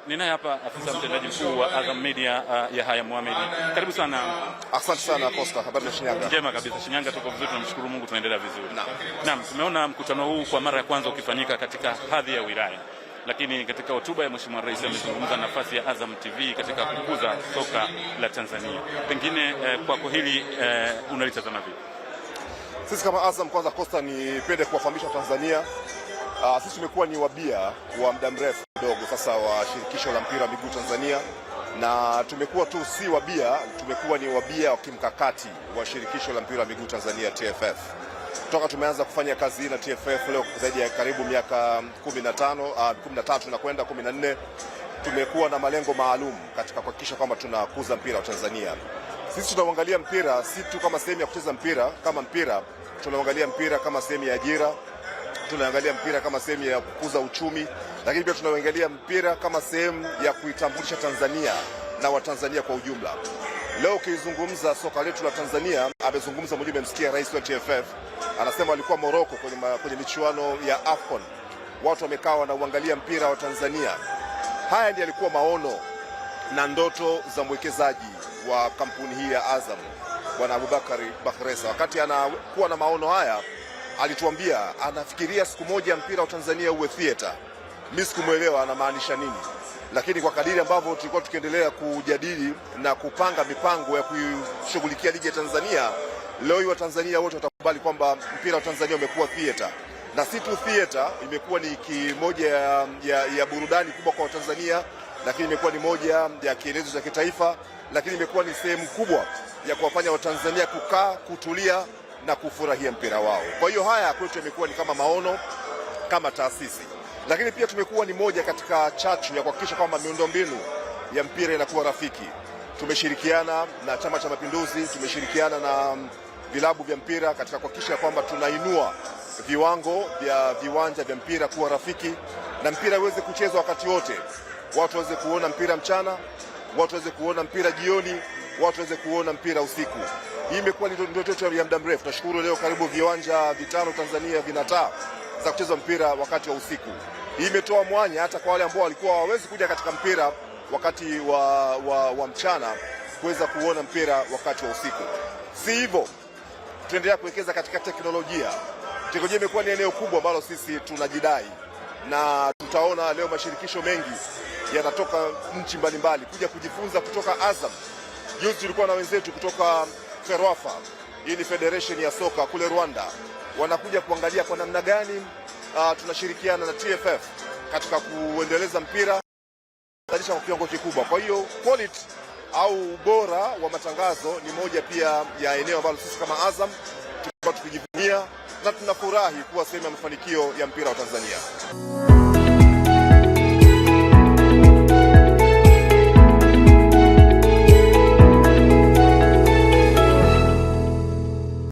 Ninaye hapa afisa mtendaji mkuu wa Azam Media Yahya Mohamed. Karibu sana. Asante sana Costa, habari za Shinyanga? Njema kabisa. Shinyanga tuko vizuri, tunamshukuru Mungu, tunaendelea vizuri. Naam, tumeona mkutano huu kwa mara ya kwanza ukifanyika katika hadhi ya wilaya. Lakini katika hotuba ya Mheshimiwa Rais amezungumza nafasi ya Azam TV katika kukuza soka la Tanzania. Pengine kwako hili unalitazama vipi? Sisi kama Azam, kwanza Costa, nipende kuwafahamisha Tanzania, sisi tumekuwa ni wabia wa muda mrefu kidogo sasa wa shirikisho la mpira wa miguu Tanzania, na tumekuwa tu si wabia, tumekuwa ni wabia wa kimkakati wa shirikisho la mpira wa miguu Tanzania TFF. Toka tumeanza kufanya kazi hii na TFF leo zaidi ya karibu miaka 13 na kwenda 14, tumekuwa na malengo maalum katika kuhakikisha kwamba tunakuza mpira wa Tanzania. Sisi tunaangalia mpira si tu kama sehemu ya kucheza mpira kama mpira, tunaangalia mpira kama sehemu ya ajira, tunaangalia mpira kama sehemu ya kukuza uchumi, lakini pia tunaangalia mpira kama sehemu ya kuitambulisha Tanzania na Watanzania kwa ujumla. Leo ukizungumza soka letu la Tanzania, amezungumza mmoja, mmemsikia rais wa TFF anasema alikuwa Morocco kwenye michuano ya AFCON. Watu wamekaa wanauangalia mpira wa Tanzania. Haya ndiyo yalikuwa maono na ndoto za mwekezaji wa kampuni hii ya Azam, Bwana Abubakari Bakhresa. Wakati anakuwa na maono haya, alituambia anafikiria siku moja mpira wa Tanzania uwe theater. Mimi sikumuelewa anamaanisha nini, lakini kwa kadiri ambavyo tulikuwa tukiendelea kujadili na kupanga mipango ya kushughulikia ligi ya Tanzania, leo hii Watanzania wote watakubali kwamba mpira wa Tanzania umekuwa theater, na si tu theater, imekuwa ni kimoja ya burudani kubwa kwa Watanzania, lakini imekuwa ni moja ya kielezo cha kitaifa, lakini imekuwa ni sehemu kubwa ya kuwafanya Watanzania kukaa, kutulia na kufurahia mpira wao. Kwa hiyo haya kwetu yamekuwa ni kama maono, kama taasisi, lakini pia tumekuwa ni moja katika chachu ya kuhakikisha kwamba miundombinu ya mpira inakuwa rafiki. Tumeshirikiana na Chama cha Mapinduzi, tumeshirikiana na vilabu vya mpira katika kuhakikisha kwamba tunainua viwango vya viwanja vya mpira kuwa rafiki, na mpira uweze kuchezwa wakati wote. Watu waweze kuona mpira mchana, watu waweze kuona mpira jioni, watu waweze kuona mpira usiku. Hii imekuwa ni ndoto ya muda mrefu. Tunashukuru leo karibu viwanja 5 Tanzania vina taa za kucheza mpira wakati wa usiku. Hii imetoa mwanya hata kwa wale ambao walikuwa hawawezi kuja katika mpira wakati wa mchana kuweza kuona mpira wakati wa usiku. Si hivyo, tuendelea kuwekeza katika teknolojia. Teknolojia imekuwa ni eneo kubwa ambalo sisi tunajidai, na tutaona leo mashirikisho mengi yanatoka nchi mbalimbali kuja kujifunza kutoka Azam. Juzi tulikuwa na wenzetu kutoka Ferwafa, hii ni federation ya soka kule Rwanda, wanakuja kuangalia kwa namna gani tunashirikiana na TFF katika kuendeleza mpira kwa kiwango kikubwa. Kwa hiyo quality au ubora wa matangazo ni moja pia ya eneo ambalo sisi kama Azam tukijivunia na tunafurahi kuwa sehemu ya mafanikio ya mpira wa Tanzania.